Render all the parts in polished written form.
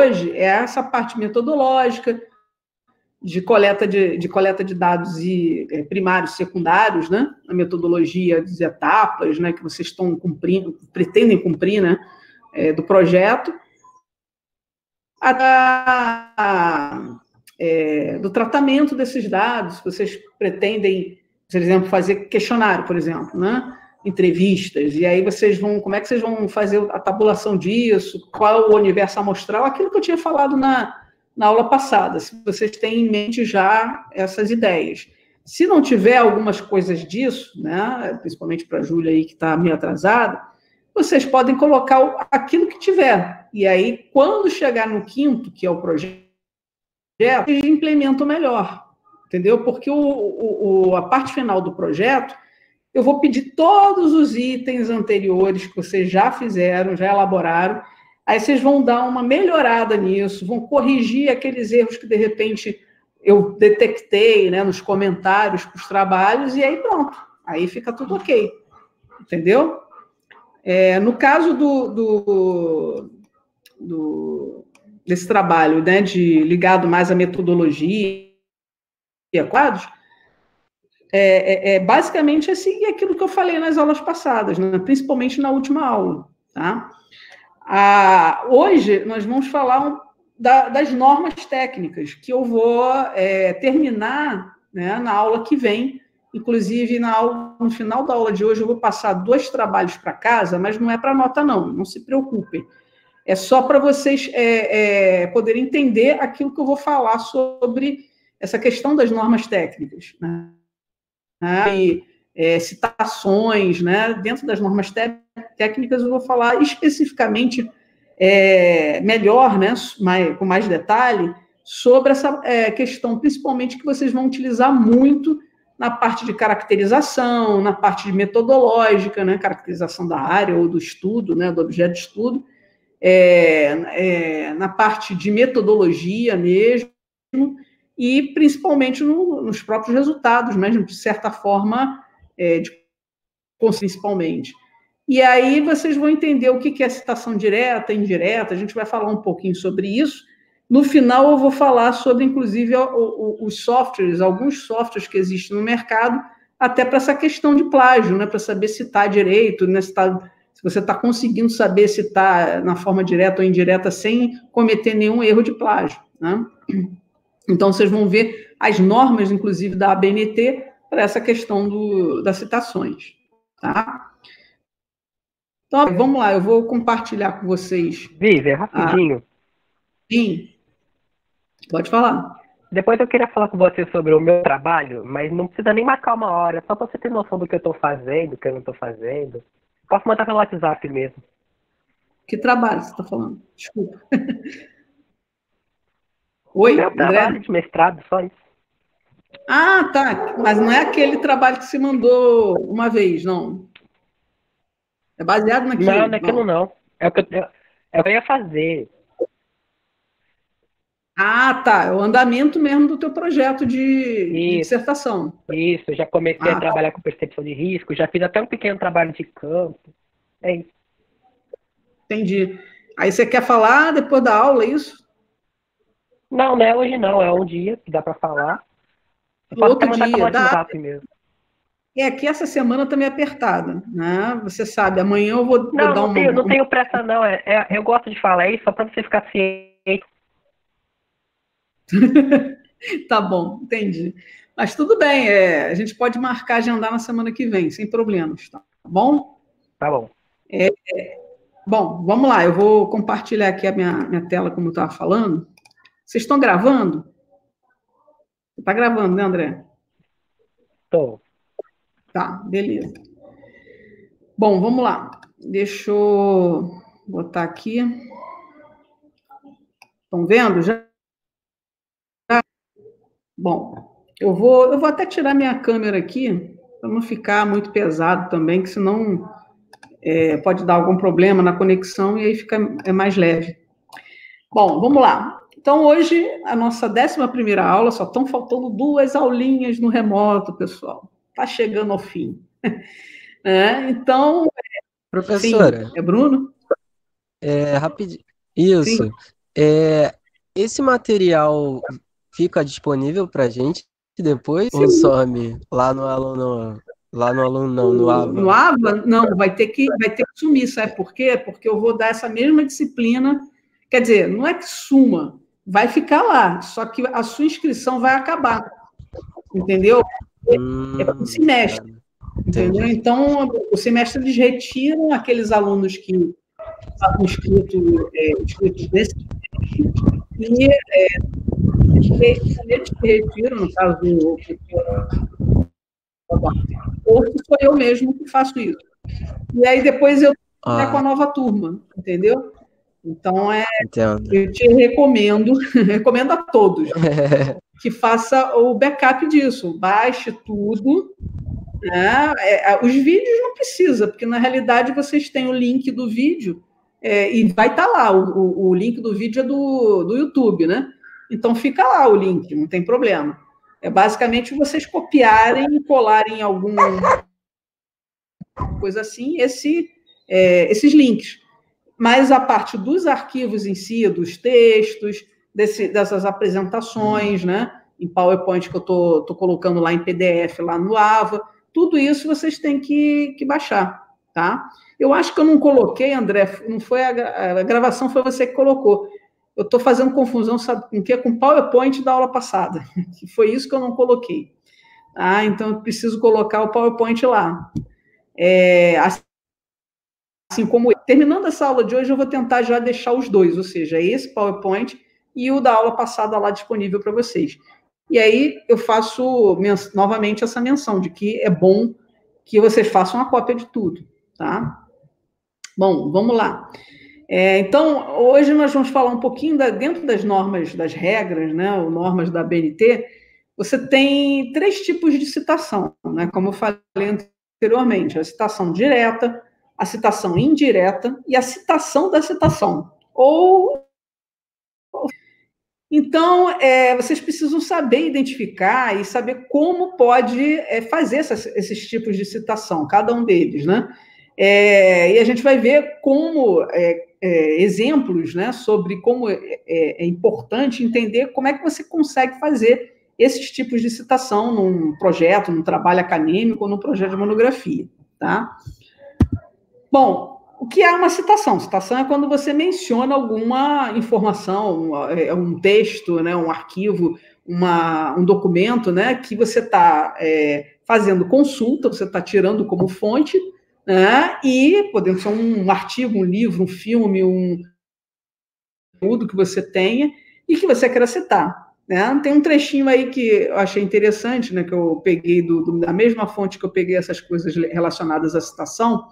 hoje é essa parte metodológica, de coleta de dados primários e secundários, né? A metodologia das etapas, né, que vocês estão cumprindo, pretendem cumprir, né, do projeto, do tratamento desses dados. Vocês pretendem, por exemplo, fazer questionário, por exemplo, né? Entrevistas, e aí como é que vocês vão fazer a tabulação disso, qual o universo amostral, aquilo que eu tinha falado na aula passada, se vocês têm em mente já essas ideias. Se não tiver algumas coisas disso, né, principalmente para a Júlia aí, que está meio atrasada, vocês podem colocar aquilo que tiver, e aí, quando chegar no quinto, que é o projeto, vocês implementam melhor, entendeu? Porque a parte final do projeto, eu vou pedir todos os itens anteriores que vocês já fizeram, já elaboraram, aí vocês vão dar uma melhorada nisso, vão corrigir aqueles erros que, de repente, eu detectei, né, nos comentários para os trabalhos, e aí pronto, aí fica tudo ok, entendeu? No caso desse trabalho, né, ligado mais à metodologia e a quadros, basicamente seguir aquilo que eu falei nas aulas passadas, né? Principalmente na última aula. Tá? Hoje, nós vamos falar das normas técnicas, que eu vou terminar, né, na aula que vem. Inclusive, no final da aula de hoje, eu vou passar 2 trabalhos para casa, mas não é para nota, não se preocupem. É só para vocês poderem entender aquilo que eu vou falar sobre essa questão das normas técnicas, né? E citações, né? Dentro das normas técnicas, eu vou falar especificamente melhor, né? Com mais detalhe, sobre essa questão, principalmente, que vocês vão utilizar muito na parte de caracterização, na parte de metodológica, né? Caracterização da área ou do estudo, né? Do objeto de estudo, na parte de metodologia mesmo, e principalmente nos próprios resultados, né, de certa forma, principalmente. E aí vocês vão entender o que é citação direta, indireta, a gente vai falar um pouquinho sobre isso. No final, eu vou falar sobre, inclusive, os softwares, alguns softwares que existem no mercado, até para essa questão de plágio, né, para saber se está direito, né, se você está conseguindo saber se está na forma direta ou indireta, sem cometer nenhum erro de plágio, né? Então, vocês vão ver as normas, inclusive, da ABNT, para essa questão das citações. Tá? Então, vamos lá, eu vou compartilhar com vocês. Vivi, rapidinho. Sim, pode falar. Depois eu queria falar com você sobre o meu trabalho, mas não precisa nem marcar uma hora, só para você ter noção do que eu estou fazendo, do que eu não estou fazendo. Posso mandar pelo WhatsApp mesmo. Que trabalho você está falando? Desculpa. Oi, meu André? Trabalho de mestrado, só isso. Ah, tá. Mas não é aquele trabalho que você mandou uma vez, não? É baseado naquilo? Não, naquilo não. É o que eu ia fazer. Ah, tá. É o andamento mesmo do teu projeto de dissertação. Isso, eu já comecei a trabalhar com percepção de risco, já fiz até um pequeno trabalho de campo. É isso. Entendi. Aí você quer falar depois da aula, é isso? Não, não é hoje não, é um dia que dá para falar. Eu posso até mandar pelo WhatsApp mesmo. Que essa semana tá meio apertada, né? Você sabe, amanhã eu vou dar uma... Não tenho pressa não, eu gosto de falar isso só para você ficar ciente. Tá bom, entendi. Mas tudo bem, a gente pode marcar, agendar na semana que vem, sem problemas, tá bom? Tá bom. Bom, vamos lá, eu vou compartilhar aqui a minha tela, como eu estava falando. Vocês estão gravando? Você está gravando, né, André? Tô. Tá, beleza. Bom, vamos lá. Deixa eu botar aqui. Estão vendo já? Bom, eu vou até tirar minha câmera aqui, para não ficar muito pesado também, que senão pode dar algum problema na conexão e aí fica mais leve. Bom, vamos lá. Então, hoje, a nossa 11ª aula, só estão faltando 2 aulinhas no remoto, pessoal. Está chegando ao fim. Então... Professora. Sim, é Bruno? Rapidinho. Isso. Esse material fica disponível para gente depois ou Sim. some lá no aluno, não, no AVA? No AVA, não, vai ter que sumir, sabe por quê? Porque eu vou dar essa mesma disciplina, quer dizer, não é que suma, vai ficar lá, só que a sua inscrição vai acabar, entendeu? É um semestre, entendeu? Entendi. Então, o semestre eles retiram aqueles alunos que estavam inscritos nesse e eles que retiram, no caso do ou se sou eu mesmo que faço isso. E aí depois eu com a nova turma, entendeu? Então, Entendo. eu te recomendo a todos, que faça o backup disso, baixe tudo, né? Os vídeos não precisa, porque na realidade vocês têm o link do vídeo e vai estar lá, o link do vídeo é do YouTube, né? Então fica lá o link, não tem problema. É basicamente vocês copiarem e colarem alguma coisa assim, esses links. Mas a parte dos arquivos em si, dos textos, dessas apresentações, né, em PowerPoint que eu estou colocando lá em PDF, lá no AVA, tudo isso vocês têm que baixar, tá? Eu acho que eu não coloquei, André, não foi a gravação, foi você que colocou. Eu estou fazendo confusão, sabe com o quê? Com o PowerPoint da aula passada, que foi isso que eu não coloquei. Então eu preciso colocar o PowerPoint lá. Assim como terminando essa aula de hoje, eu vou tentar já deixar os dois, ou seja, esse PowerPoint e o da aula passada lá disponível para vocês. E aí eu faço novamente essa menção de que é bom que vocês façam a cópia de tudo, tá? Bom, vamos lá. Então, hoje nós vamos falar um pouquinho dentro das normas, das regras, né, ou normas da BNT, você tem 3 tipos de citação, né, como eu falei anteriormente, a citação direta, a citação indireta e a citação da citação. Então, vocês precisam saber identificar e saber como pode fazer esses tipos de citação, cada um deles, né? E a gente vai ver como exemplos, né, sobre como é importante entender como é que você consegue fazer esses tipos de citação num projeto, num trabalho acadêmico ou num projeto de monografia, tá? Bom, o que é uma citação? Citação é quando você menciona alguma informação, um texto, né, um arquivo, um documento, né, que você está fazendo consulta, você está tirando como fonte, né, e podendo ser um artigo, um livro, um filme, um conteúdo que você tenha e que você queira citar. Né? Tem um trechinho aí que eu achei interessante, né, que eu peguei da mesma fonte que eu peguei essas coisas relacionadas à citação,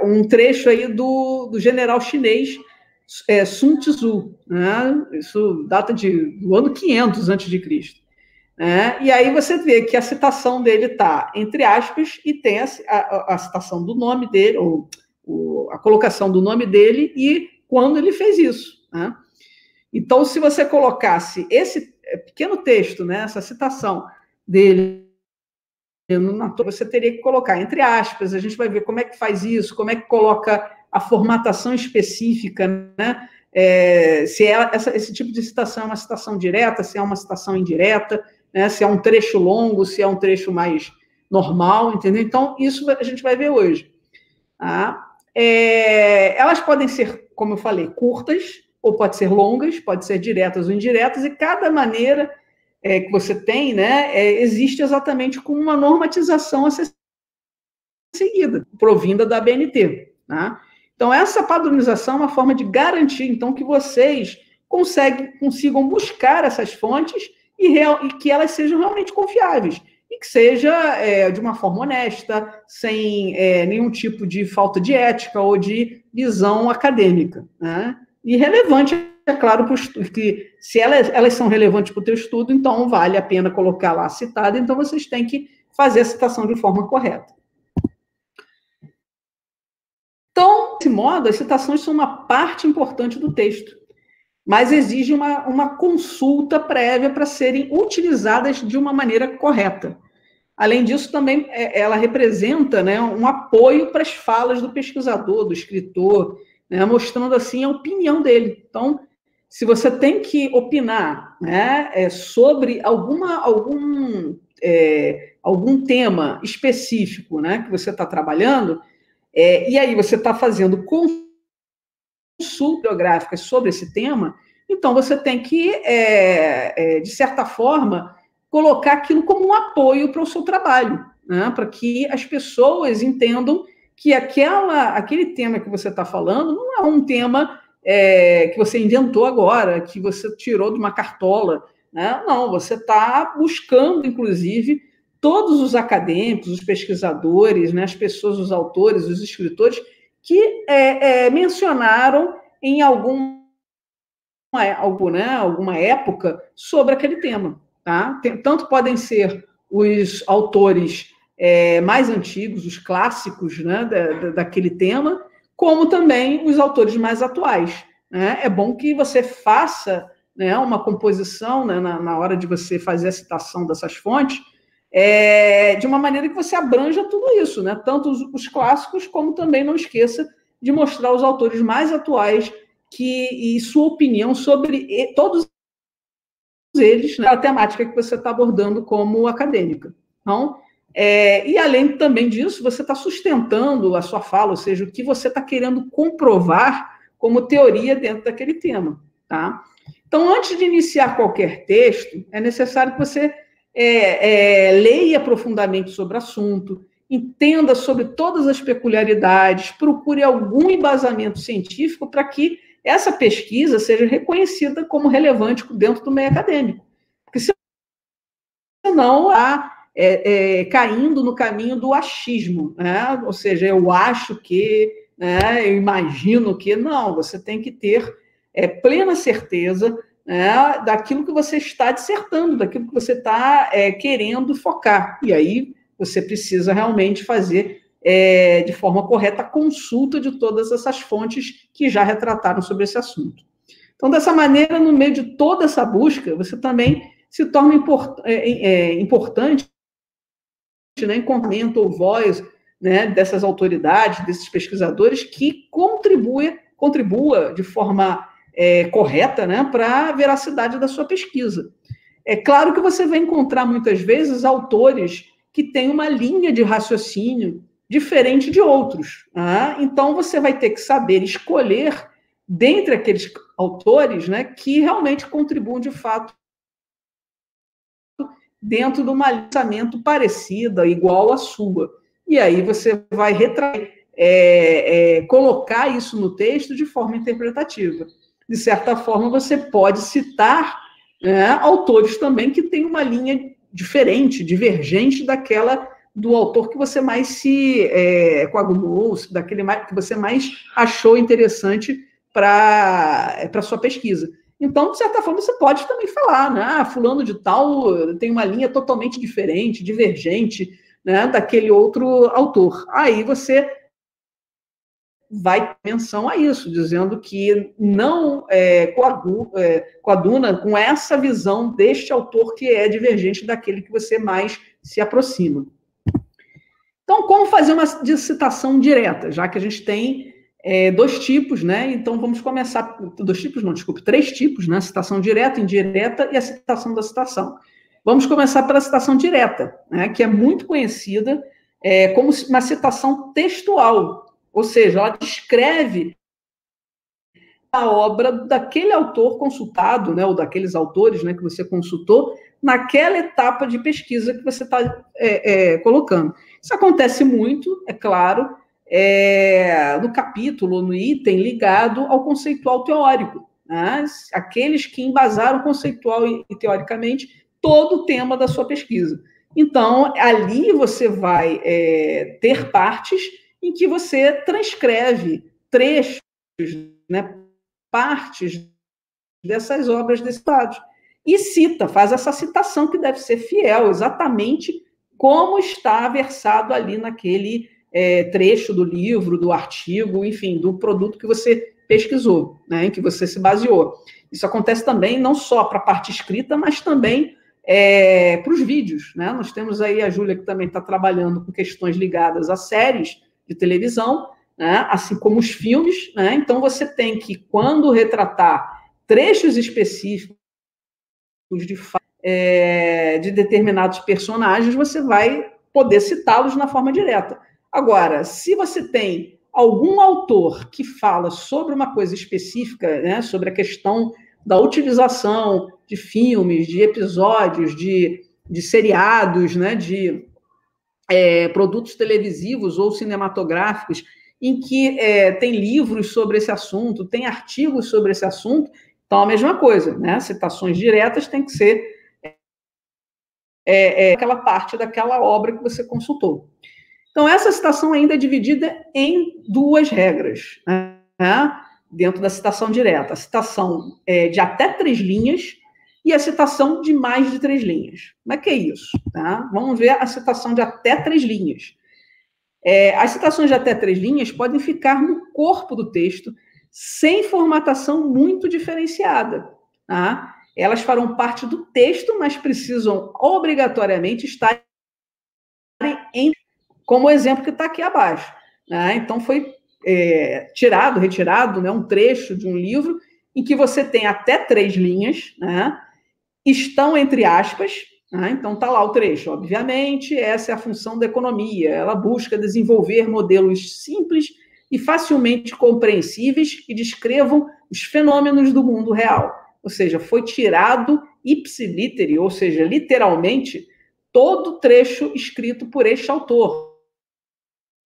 um trecho aí do general chinês Sun Tzu, né? Isso data do ano 500 a.C. E aí você vê que a citação dele está entre aspas e tem a citação do nome dele, ou a colocação do nome dele e quando ele fez isso. Né? Então, se você colocasse esse pequeno texto, né, essa citação dele, você teria que colocar entre aspas, a gente vai ver como é que faz isso, como é que coloca a formatação específica, né? Se esse tipo de citação é uma citação direta, se é uma citação indireta, né? Se é um trecho longo, se é um trecho mais normal, entendeu? Então, isso a gente vai ver hoje. Tá? Elas podem ser, como eu falei, curtas, ou pode ser longas, pode ser diretas ou indiretas, e cada maneira que você tem, né, existe exatamente com uma normatização a ser seguida, provinda da BNT. Né? Então, essa padronização é uma forma de garantir, então, que vocês consigam buscar essas fontes e que elas sejam realmente confiáveis e que seja de uma forma honesta, sem nenhum tipo de falta de ética ou de visão acadêmica. Né? E relevante, é claro, que se elas são relevantes para o teu estudo, então vale a pena colocar lá citada, então vocês têm que fazer a citação de forma correta. Então, desse modo, as citações são uma parte importante do texto, mas exigem uma consulta prévia para serem utilizadas de uma maneira correta. Além disso, também ela representa, né, um apoio para as falas do pesquisador, do escritor, né, mostrando assim a opinião dele. Então, se você tem que opinar, né, sobre algum tema específico, né, que você está trabalhando, e aí você está fazendo consultas bibliográficas sobre esse tema, então você tem que, de certa forma, colocar aquilo como um apoio para o seu trabalho, né, para que as pessoas entendam que aquele tema que você está falando não é um tema que você inventou agora, que você tirou de uma cartola, né? Não, você está buscando, inclusive, todos os acadêmicos, os pesquisadores, né, as pessoas, os autores, os escritores, que mencionaram em alguma época sobre aquele tema. Tá? Tanto podem ser os autores mais antigos, os clássicos, né, daquele tema, como também os autores mais atuais. Né? É bom que você faça, né, uma composição, né, na hora de você fazer a citação dessas fontes, de uma maneira que você abranja tudo isso, né? Tanto os clássicos, como também não esqueça de mostrar os autores mais atuais e sua opinião sobre todos eles, né, a temática que você está abordando como acadêmica. Então, e além também disso, você está sustentando a sua fala, ou seja, o que você está querendo comprovar como teoria dentro daquele tema. Tá? Então, antes de iniciar qualquer texto, é necessário que você leia profundamente sobre o assunto, entenda sobre todas as peculiaridades, procure algum embasamento científico para que essa pesquisa seja reconhecida como relevante dentro do meio acadêmico. Porque senão caindo no caminho do achismo, né? Ou seja, eu acho que, né, eu imagino que, não, você tem que ter plena certeza, né, daquilo que você está dissertando, daquilo que você está querendo focar. E aí você precisa realmente fazer de forma correta a consulta de todas essas fontes que já retrataram sobre esse assunto. Então, dessa maneira, no meio de toda essa busca, você também se torna importante, né, encontramento ou voz, né, dessas autoridades, desses pesquisadores, que contribua de forma correta, né, para a veracidade da sua pesquisa. É claro que você vai encontrar, muitas vezes, autores que têm uma linha de raciocínio diferente de outros. Tá? Então, você vai ter que saber escolher, dentre aqueles autores, né, que realmente contribuem, de fato, dentro de um pensamento parecida, igual à sua. E aí você vai colocar isso no texto de forma interpretativa. De certa forma, você pode citar, né, autores também que têm uma linha diferente, divergente daquela do autor que você mais se coagulou, daquele que você mais achou interessante para a sua pesquisa. Então, de certa forma, você pode também falar, né? Fulano de tal tem uma linha totalmente diferente, divergente, né, daquele outro autor. Aí você vai ter menção a isso, dizendo que não coaduna com essa visão deste autor que é divergente daquele que você mais se aproxima. Então, como fazer uma citação direta, já que a gente tem dois tipos, né? Então, vamos começar... três tipos, né? Citação direta, indireta e a citação da citação. Vamos começar pela citação direta, né? Que é muito conhecida como uma citação textual, ou seja, ela descreve a obra daquele autor consultado, né? Ou daqueles autores, né, que você consultou, naquela etapa de pesquisa que você está colocando. Isso acontece muito, é claro, no capítulo, no item ligado ao conceitual teórico, né? Aqueles que embasaram conceitual e teoricamente todo o tema da sua pesquisa. Então, ali você vai ter partes em que você transcreve trechos, né, partes dessas obras desses dados, e faz essa citação que deve ser fiel, exatamente como está versado ali naquele trecho do livro, do artigo, enfim, do produto que você pesquisou, né, em que você se baseou. Isso acontece também não só para a parte escrita, mas também para os vídeos, né? Nós temos aí a Júlia, que também está trabalhando com questões ligadas a séries de televisão, né? Assim como os filmes, né? Então você tem que, quando retratar trechos específicos de determinados personagens, você vai poder citá-los na forma direta. Agora, se você tem algum autor que fala sobre uma coisa específica, né, sobre a questão da utilização de filmes, de episódios, de seriados, né, de produtos televisivos ou cinematográficos, em que tem livros sobre esse assunto, tem artigos sobre esse assunto, então a mesma coisa, né? Citações diretas tem que ser aquela parte daquela obra que você consultou. Então, essa citação ainda é dividida em duas regras, né? Dentro da citação direta. A citação de até 3 linhas e a citação de mais de 3 linhas. Como é que é isso? Tá? Vamos ver a citação de até 3 linhas. As citações de até 3 linhas podem ficar no corpo do texto, sem formatação muito diferenciada. Tá? Elas farão parte do texto, mas precisam obrigatoriamente estar como o exemplo que está aqui abaixo. Né? Então, foi retirado, né, um trecho de um livro em que você tem até 3 linhas, né, estão entre aspas, né, então está lá o trecho. Obviamente, essa é a função da economia. Ela busca desenvolver modelos simples e facilmente compreensíveis que descrevam os fenômenos do mundo real. Ou seja, foi tirado ipsiliteri, ou seja, literalmente, todo o trecho escrito por este autor.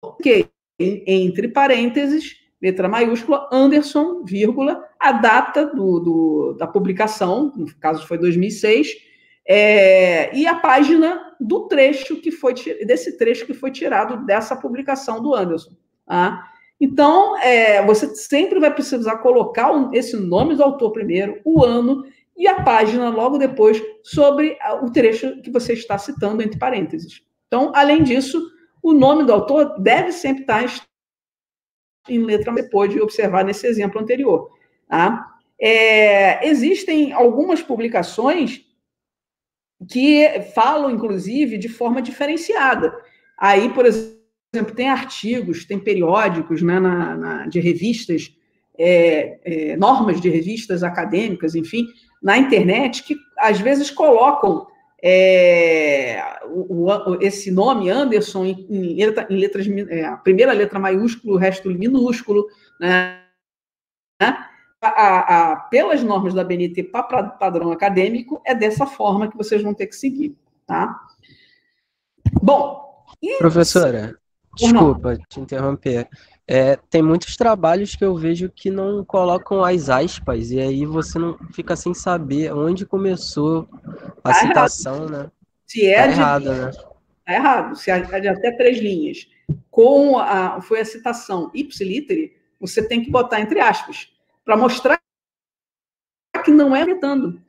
Ok, entre parênteses, letra maiúscula, Anderson, vírgula, a data da publicação, no caso foi 2006, e a página do trecho desse trecho que foi tirado dessa publicação do Anderson. Tá? Então, você sempre vai precisar colocar esse nome do autor primeiro, o ano e a página logo depois sobre o trecho que você está citando entre parênteses. Então, além disso, o nome do autor deve sempre estar em letra, depois de observar nesse exemplo anterior. Tá? Existem algumas publicações que falam, inclusive, de forma diferenciada. Aí, por exemplo, tem artigos, tem periódicos, né, de revistas, normas de revistas acadêmicas, enfim, na internet, que às vezes colocam esse nome, Anderson, em letras, a primeira letra maiúsculo, o resto minúsculo, né? Pelas normas da BNT para padrão acadêmico, é dessa forma que vocês vão ter que seguir, tá? Bom... Professora, desculpa te interromper. Tem muitos trabalhos que eu vejo que não colocam as aspas, e aí você não fica sem saber onde começou a citação, né? Se errado, né? Está errado. Se é de até 3 linhas, foi a citação ipsiliteri, você tem que botar entre aspas, para mostrar que não é metando,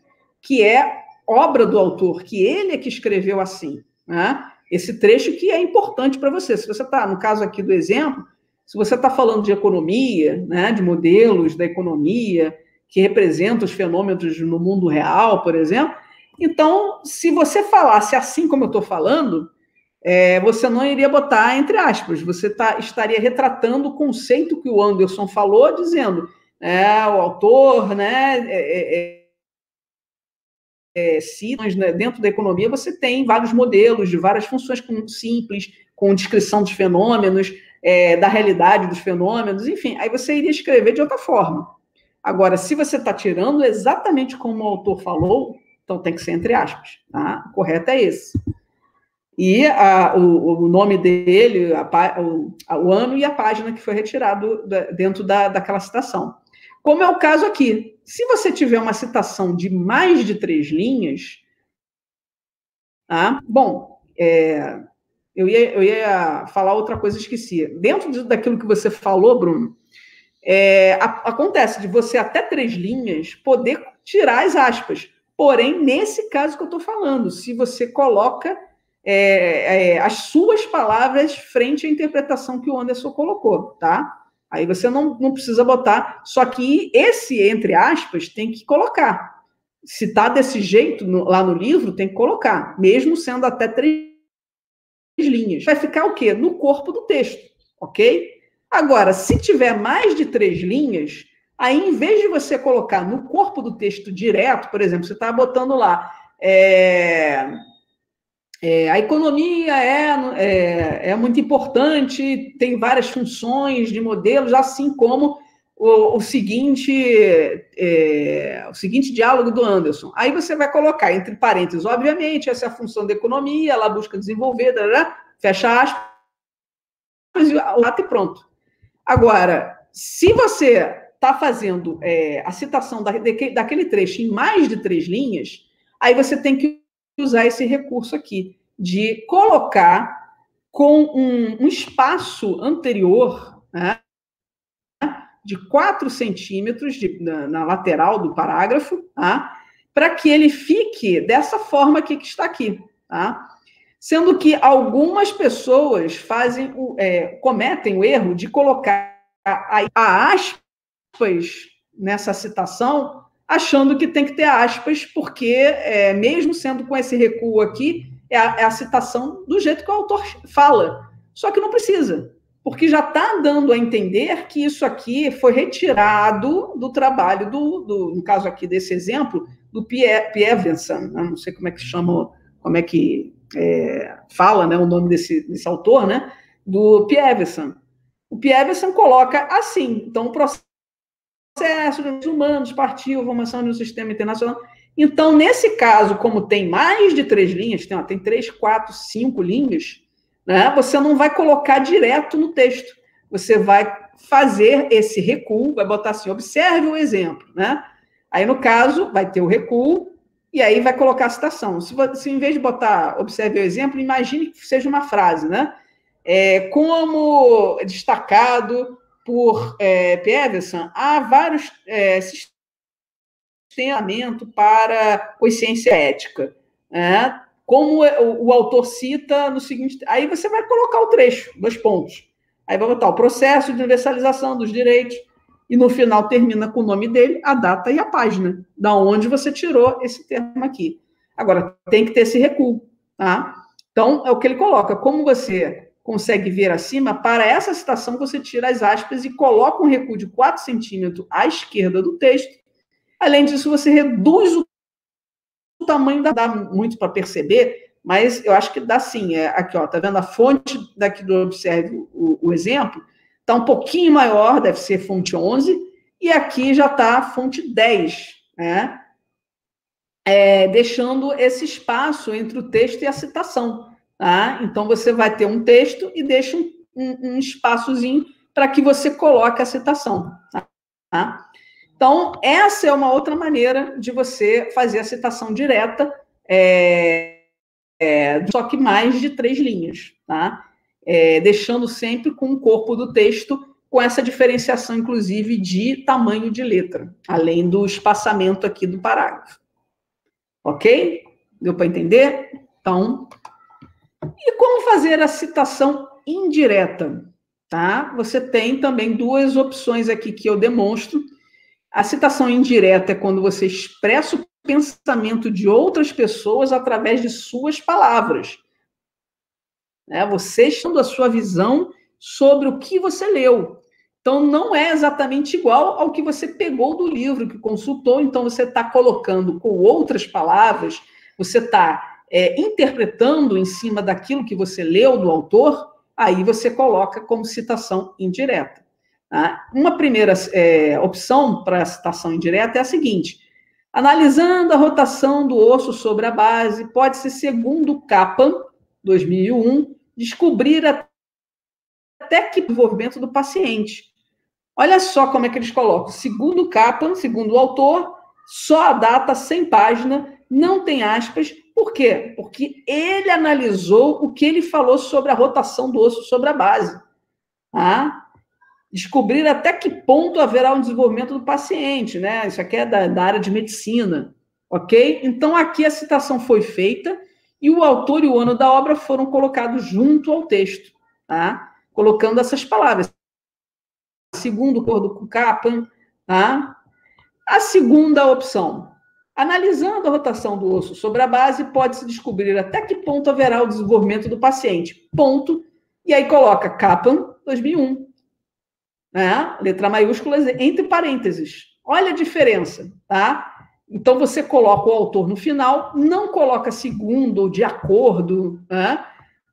que é obra do autor, que ele é que escreveu assim, né? Esse trecho que é importante para você. Se você está, no caso aqui do exemplo, se você está falando de economia, né, de modelos da economia que representam os fenômenos no mundo real, por exemplo, então, se você falasse assim como eu estou falando, você não iria botar entre aspas, você estaria retratando o conceito que o Anderson falou, dizendo, o autor, né, dentro da economia você tem vários modelos de várias funções simples, com descrição dos fenômenos, da realidade dos fenômenos, enfim, aí você iria escrever de outra forma. Agora, se você está tirando exatamente como o autor falou, então tem que ser entre aspas, tá? O correto é esse. E o nome dele, o ano e a página que foi retirado dentro daquela citação. Como é o caso aqui. Se você tiver uma citação de mais de 3 linhas, tá? Bom, eu ia falar outra coisa, esqueci. Dentro daquilo que você falou, Bruno, acontece de você até 3 linhas poder tirar as aspas. Porém, nesse caso que eu estou falando, se você coloca as suas palavras frente à interpretação que o Anderson colocou, tá? Aí você não precisa botar, só que esse, entre aspas, tem que colocar. Se está desse jeito lá no livro, tem que colocar, mesmo sendo até 3 linhas. Vai ficar o quê? No corpo do texto, ok? Agora, se tiver mais de 3 linhas, aí, em vez de você colocar no corpo do texto direto, por exemplo, você está botando lá, a economia é muito importante, tem várias funções de modelos, assim como o seguinte diálogo do Anderson. Aí você vai colocar, entre parênteses, obviamente, essa é a função da economia, ela busca desenvolver, fecha aspas, e pronto. Agora, se você está fazendo a citação daquele trecho em mais de 3 linhas, aí você tem que usar esse recurso aqui, de colocar com um espaço anterior, né, de 4 centímetros na lateral do parágrafo, tá, para que ele fique dessa forma aqui que está aqui. Tá? Sendo que algumas pessoas cometem o erro de colocar a aspas nessa citação, achando que tem que ter aspas, porque, mesmo sendo com esse recuo aqui, é a citação do jeito que o autor fala. Só que não precisa, porque já está dando a entender que isso aqui foi retirado do trabalho no caso aqui desse exemplo, do Pievenson, não sei como é que chama, como é que fala, né, o nome desse autor, né, do Pievenson. O Pievenson coloca assim, então o processo dos humanos partiu, formação de um sistema internacional. Então, nesse caso, como tem mais de 3 linhas, tem 3, 4, 5 linhas, né, você não vai colocar direto no texto. Você vai fazer esse recuo, vai botar assim, observe o exemplo. Né? Aí, no caso, vai ter o recuo, e aí vai colocar a citação. Se em vez de botar observe o exemplo, imagine que seja uma frase. Né? Como destacado por Pievenson, há vários sistemas para consciência ética. Né? Como o autor cita no seguinte... Aí você vai colocar o trecho, 2 pontos. Aí vai botar o processo de universalização dos direitos, e no final termina com o nome dele, a data e a página, da onde você tirou esse termo aqui. Agora, tem que ter esse recuo. Tá? Então, é o que ele coloca. Como você consegue ver acima, para essa citação você tira as aspas e coloca um recuo de 4 centímetros à esquerda do texto. Além disso, você reduz o tamanho dá muito para perceber, mas eu acho que dá sim. Aqui, ó, tá vendo a fonte daqui do Observe o exemplo? Está um pouquinho maior, deve ser fonte 11, e aqui já está a fonte 10, né? Deixando esse espaço entre o texto e a citação. Tá? Então, você vai ter um texto e deixa um espaçozinho para que você coloque a citação. Tá? Então, essa é uma outra maneira de você fazer a citação direta, só que mais de 3 linhas. Tá? Deixando sempre com o corpo do texto, com essa diferenciação, inclusive, de tamanho de letra, além do espaçamento aqui do parágrafo. Ok? Deu para entender? Então... E como fazer a citação indireta? Tá? Você tem também 2 opções aqui que eu demonstro. A citação indireta é quando você expressa o pensamento de outras pessoas através de suas palavras. Você está dando a sua visão sobre o que você leu. Então, não é exatamente igual ao que você pegou do livro, que consultou. Então, você está colocando com outras palavras, você está... interpretando em cima daquilo que você leu do autor, aí você coloca como citação indireta. Tá? Uma primeira opção para a citação indireta é a seguinte: analisando a rotação do osso sobre a base, pode-se, segundo Kaplan, 2001, descobrir até que desenvolvimento do paciente. Olha só como é que eles colocam. Segundo Kaplan, segundo o autor, só a data sem página, não tem aspas. Por quê? Porque ele analisou o que ele falou sobre a rotação do osso sobre a base. Tá? Descobrir até que ponto haverá um desenvolvimento do paciente, né? Isso aqui é da área de medicina, ok? Então, aqui a citação foi feita e o autor e o ano da obra foram colocados junto ao texto, tá? Colocando essas palavras. Segundo o acordo com o Kaplan, tá? A segunda opção: analisando a rotação do osso sobre a base, pode-se descobrir até que ponto haverá o desenvolvimento do paciente. Ponto. E aí coloca Kaplan, 2001. né? Letra maiúscula entre parênteses. Olha a diferença, tá? Então, você coloca o autor no final, não coloca segundo ou de acordo, né?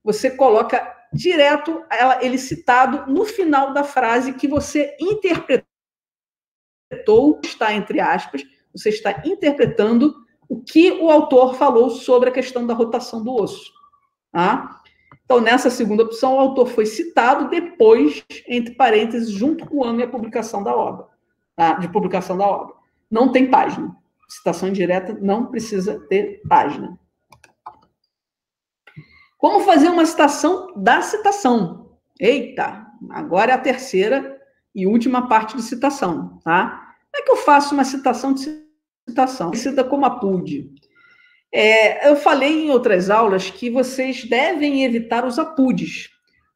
Você coloca direto ele citado no final da frase que você interpretou, está entre aspas, você está interpretando o que o autor falou sobre a questão da rotação do osso. Tá? Então, nessa segunda opção, o autor foi citado depois, entre parênteses, junto com o ano e a publicação da obra. Tá? De publicação da obra. Não tem página. Citação indireta não precisa ter página. Como fazer uma citação da citação? Eita, agora é a terceira e última parte de citação, tá? Como é que eu faço uma citação de citação? Cita como APUD. Eu falei em outras aulas que vocês devem evitar os APUDs.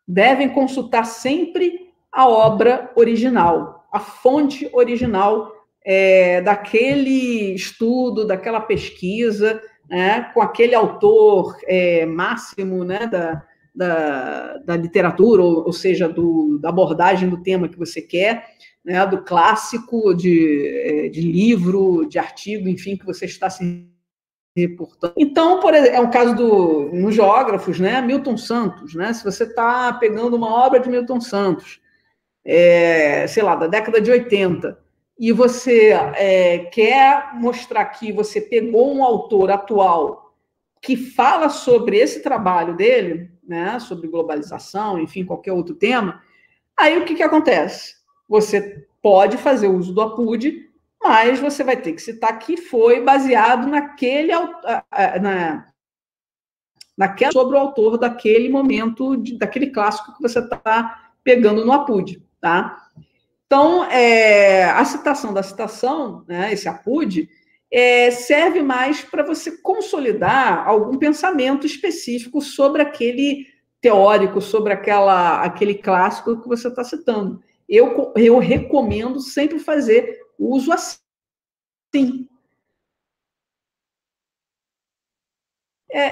Devem consultar sempre a obra original, a fonte original daquele estudo, daquela pesquisa, com aquele autor máximo, né, da literatura, ou seja, da abordagem do tema que você quer, né, do clássico, de livro, de artigo, enfim, que você está se reportando. Então, por exemplo, é um caso nos geógrafos, né, Milton Santos, né, se você está pegando uma obra de Milton Santos, sei lá, da década de 80, e você quer mostrar que você pegou um autor atual que fala sobre esse trabalho dele, né, sobre globalização, enfim, qualquer outro tema, aí o que acontece? Você pode fazer uso do APUD, mas você vai ter que citar que foi baseado sobre o autor daquele momento, daquele clássico que você está pegando no APUD, tá? Então, a citação da citação, né, esse APUD, serve mais para você consolidar algum pensamento específico sobre aquele teórico, sobre aquele clássico que você está citando. Eu recomendo sempre fazer uso assim.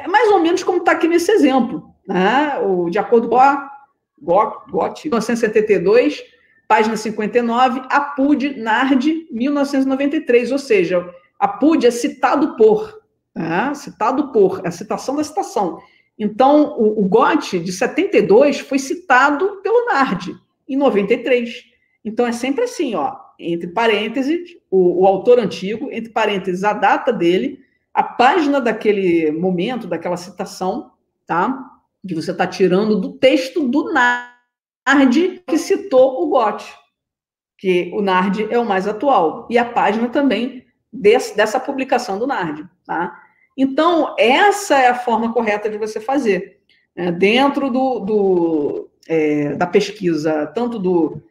Mais ou menos como está aqui nesse exemplo. Né? De acordo com Gott, 1972, página 59, APUD, Nard, 1993, ou seja, APUD é citado por, citado por, é a citação da citação. Então, o Gott, de 72, foi citado pelo Nard, em 93. Então, é sempre assim, ó, entre parênteses, o autor antigo, entre parênteses, a data dele, a página daquele momento, daquela citação, tá? Que você está tirando do texto do Nard, que citou o Gott, que o Nard é o mais atual, e a página também dessa publicação do Nard, tá? Então, essa é a forma correta de você fazer. Dentro da pesquisa, tanto do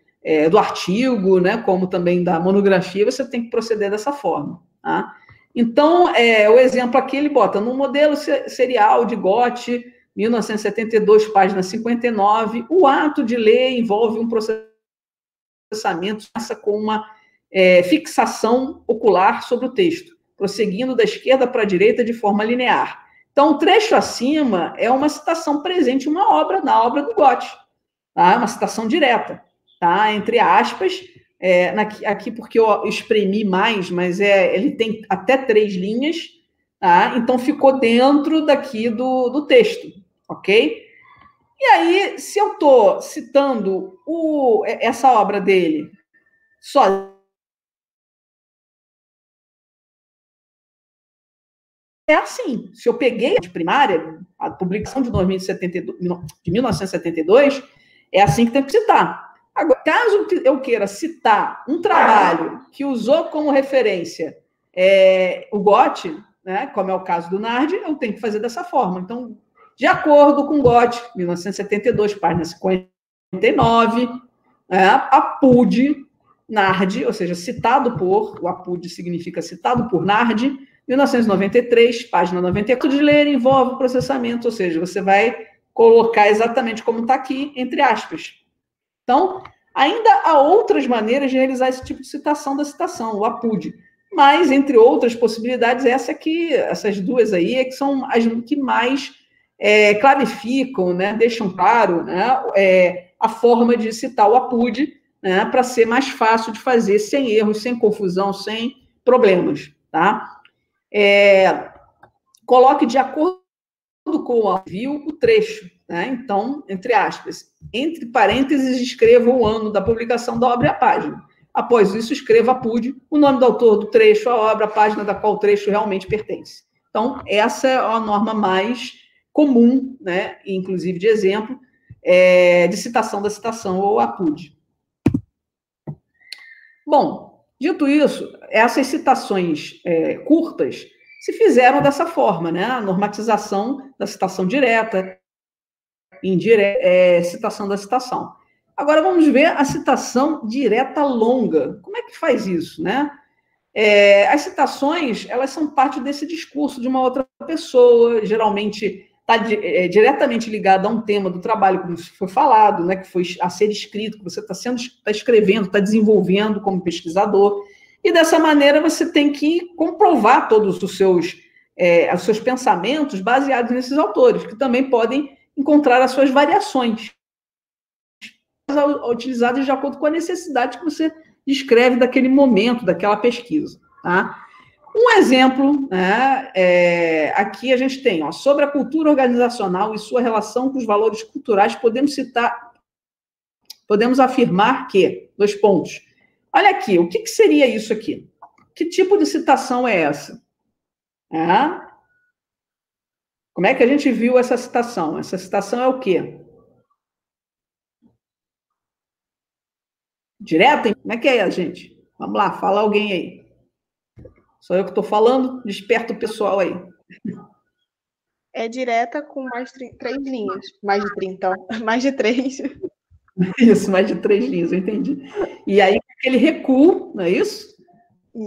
artigo, né, como também da monografia, você tem que proceder dessa forma, tá? Então, o exemplo aqui, ele bota no modelo serial de Gott, 1972, página 59, o ato de ler envolve um processamento com uma fixação ocular sobre o texto, prosseguindo da esquerda para a direita de forma linear. Então, o trecho acima é uma citação presente em uma obra, na obra do Gott, tá? Uma citação direta, tá? Entre aspas, aqui porque eu espremi mais, mas ele tem até 3 linhas, tá? Então ficou dentro daqui do texto, ok? E aí, se eu estou citando essa obra dele só assim, se eu peguei de primária, a publicação de 1972, é assim que tem que citar. Agora, caso eu queira citar um trabalho que usou como referência o Gott, né, como é o caso do Nard, eu tenho que fazer dessa forma. Então, de acordo com Gott, 1972, página 59, APUD, Nard, ou seja, citado por, o APUD significa citado por Nard, 1993, página 94, de ler envolve processamento, ou seja, você vai colocar exatamente como está aqui, entre aspas. Então, ainda há outras maneiras de realizar esse tipo de citação da citação, o APUD. Mas, entre outras possibilidades, essas duas aí que são as que mais clarificam, né, deixam claro, né, a forma de citar o APUD, né, para ser mais fácil de fazer, sem erros, sem confusão, sem problemas, tá? Coloque de acordo com o envio o trecho, né? Então, entre aspas, entre parênteses, escreva o ano da publicação da obra e a página. Após isso, escreva a PUD, o nome do autor do trecho, a obra, a página da qual o trecho realmente pertence. Então, essa é a norma mais comum, né, inclusive de exemplo, de citação da citação, ou a PUD. Bom, dito isso, essas citações curtas se fizeram dessa forma, né? A normatização da citação direta, indireta, citação da citação. Agora vamos ver a citação direta longa. Como é que faz isso, né? As citações, elas são parte desse discurso de uma outra pessoa, geralmente está diretamente ligada a um tema do trabalho, como foi falado, né, que foi a ser escrito, que você está escrevendo, está desenvolvendo como pesquisador, e dessa maneira você tem que comprovar todos os seus pensamentos baseados nesses autores, que também podem encontrar as suas variações, utilizadas de acordo com a necessidade que você descreve daquele momento, daquela pesquisa, tá? Um exemplo, né, aqui a gente tem, ó, sobre a cultura organizacional e sua relação com os valores culturais, podemos afirmar que, 2 pontos. Olha aqui, o que seria isso aqui? Que tipo de citação é essa? Como é que a gente viu essa citação? Essa citação é o quê? Direta? Como é que é, gente? Vamos lá, fala alguém aí. Sou eu que estou falando? Desperta o pessoal aí. É direta com mais 3 linhas. Mais de 30, mais de 3. Isso, mais de 3 linhas, eu entendi. E aí, aquele recuo, não é isso?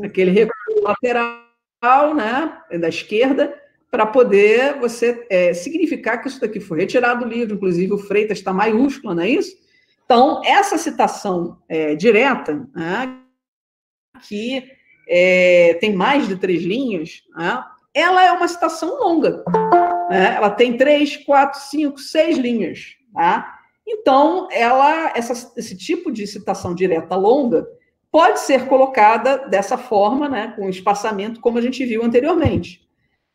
Aquele recuo lateral, né, da esquerda, para poder você significar que isso daqui foi retirado do livro, inclusive o Freitas está maiúsculo, não é isso? Então, essa citação direta, né, que tem mais de 3 linhas, né, ela é uma citação longa. Né? Ela tem 3, 4, 5, 6 linhas. Tá? Então, esse tipo de citação direta longa pode ser colocada dessa forma, né, com espaçamento, como a gente viu anteriormente.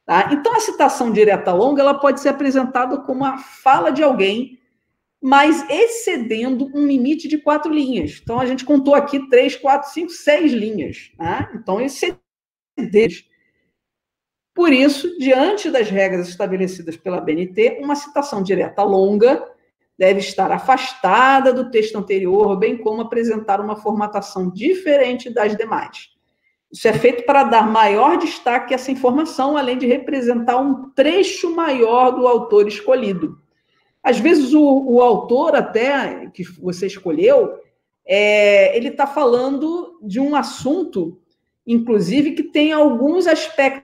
Tá? Então, a citação direta longa ela pode ser apresentada como a fala de alguém, mas excedendo um limite de 4 linhas. Então, a gente contou aqui 3, 4, 5, 6 linhas. Tá? Então, excedendo. Por isso, diante das regras estabelecidas pela BNT, uma citação direta longa deve estar afastada do texto anterior, bem como apresentar uma formatação diferente das demais. Isso é feito para dar maior destaque a essa informação, além de representar um trecho maior do autor escolhido. Às vezes, o autor até que você escolheu, ele está falando de um assunto, inclusive, que tem alguns aspectos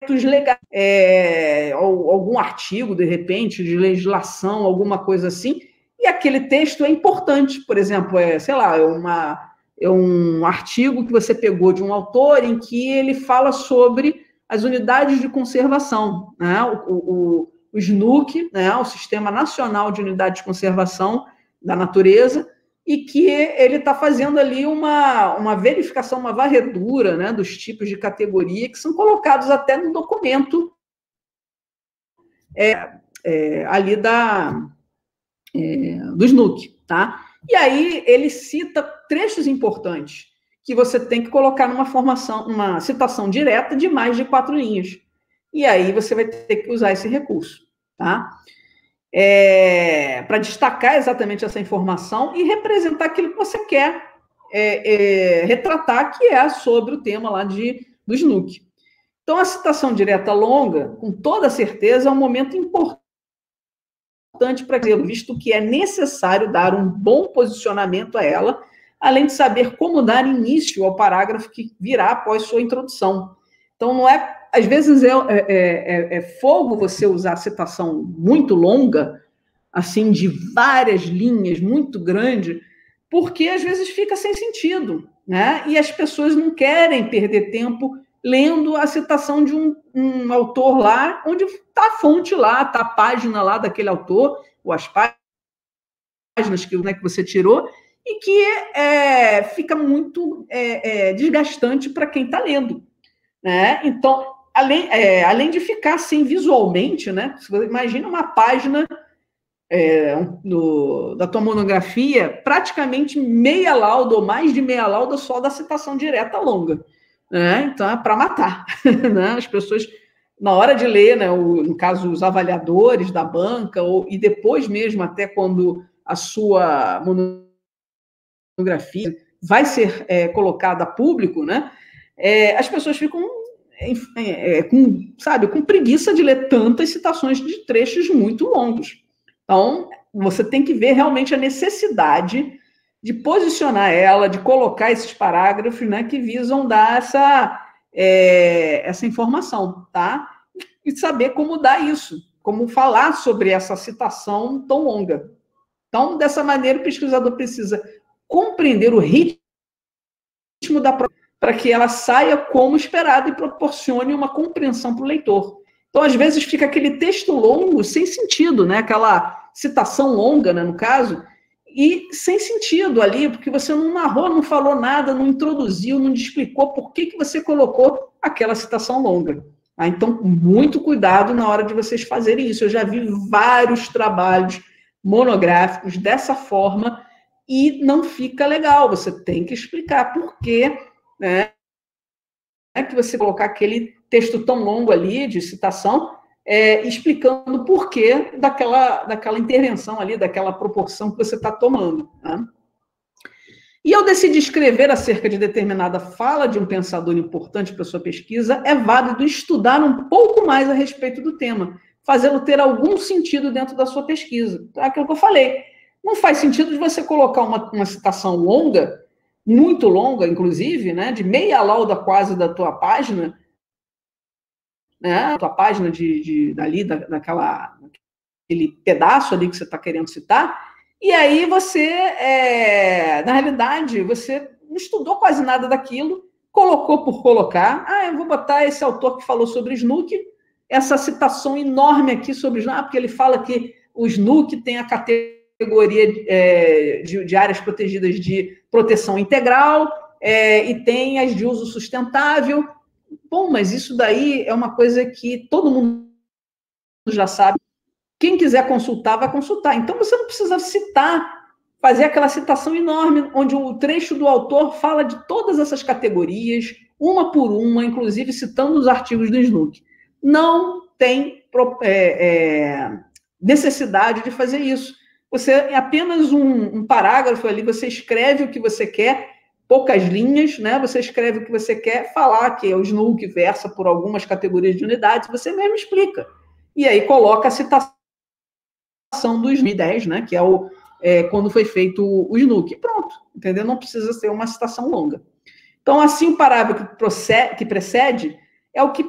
legais, algum artigo, de repente, de legislação, alguma coisa assim, e aquele texto é importante. Por exemplo, é um artigo que você pegou de um autor em que ele fala sobre as unidades de conservação, né? O SNUC, né? O Sistema Nacional de Unidades de Conservação da Natureza, e que ele está fazendo ali uma verificação, uma varredura, né, dos tipos de categoria que são colocados até no documento ali do SNUC, tá? E aí ele cita trechos importantes que você tem que colocar numa citação direta de mais de 4 linhas. E aí você vai ter que usar esse recurso, tá? Para destacar exatamente essa informação e representar aquilo que você quer retratar, que é sobre o tema lá do SNUC. Então, a citação direta longa, com toda certeza, é um momento importante para dizer, visto que é necessário dar um bom posicionamento a ela, além de saber como dar início ao parágrafo que virá após sua introdução. Então, não é... Às vezes é fogo você usar citação muito longa, assim, de várias linhas, muito grande, porque às vezes fica sem sentido, né? E as pessoas não querem perder tempo lendo a citação de um autor lá, onde está a fonte lá, está a página lá daquele autor, ou as páginas que você tirou, e que fica muito desgastante para quem está lendo, né? Então, além de ficar assim visualmente, né? Você imagina uma página da tua monografia, praticamente meia lauda ou mais de meia lauda só da citação direta longa, né? Então é para matar, né? As pessoas, na hora de ler, né, no caso os avaliadores da banca, e depois mesmo até quando a sua monografia vai ser colocada a público, né? As pessoas ficam com preguiça de ler tantas citações de trechos muito longos. Então, você tem que ver realmente a necessidade de posicionar ela, de colocar esses parágrafos, né, que visam dar essa informação, tá? E saber como dar isso, como falar sobre essa citação tão longa. Então, dessa maneira, o pesquisador precisa compreender o ritmo da prova para que ela saia como esperado e proporcione uma compreensão para o leitor. Então, às vezes, fica aquele texto longo sem sentido, né? Aquela citação longa, né, no caso, e sem sentido ali, porque você não narrou, não falou nada, não introduziu, não explicou por que você colocou aquela citação longa. Então, muito cuidado na hora de vocês fazerem isso. Eu já vi vários trabalhos monográficos dessa forma e não fica legal. Você tem que explicar por quê, né, que você colocar aquele texto tão longo ali de citação, explicando o porquê daquela intervenção ali, daquela proporção que você está tomando, né? E eu decidi escrever acerca de determinada fala de um pensador importante para sua pesquisa, é válido estudar um pouco mais a respeito do tema, fazê-lo ter algum sentido dentro da sua pesquisa. É aquilo que eu falei. Não faz sentido de você colocar uma citação longa, muito longa, inclusive, né, de meia lauda quase da tua página, né, tua página daquele pedaço ali que você está querendo citar, e aí você, na realidade, você não estudou quase nada daquilo, colocou por colocar, eu vou botar esse autor que falou sobre Snook, essa citação enorme aqui sobre Snook, porque ele fala que o Snook tem a categoria de áreas protegidas de proteção integral, e tem as de uso sustentável. Bom, mas isso daí é uma coisa que todo mundo já sabe. Quem quiser consultar, vai consultar. Então, você não precisa fazer aquela citação enorme, onde o trecho do autor fala de todas essas categorias, uma por uma, inclusive citando os artigos do Snook. Não tem necessidade de fazer isso. Você, em apenas um parágrafo ali, você escreve o que você quer, poucas linhas, né? Você escreve o que você quer falar, que o Snook versa por algumas categorias de unidades, você mesmo explica. E aí coloca a citação do 2010, né? Que quando foi feito o Snook. Pronto, entendeu? Não precisa ser uma citação longa. Então, assim, o parágrafo que precede é o que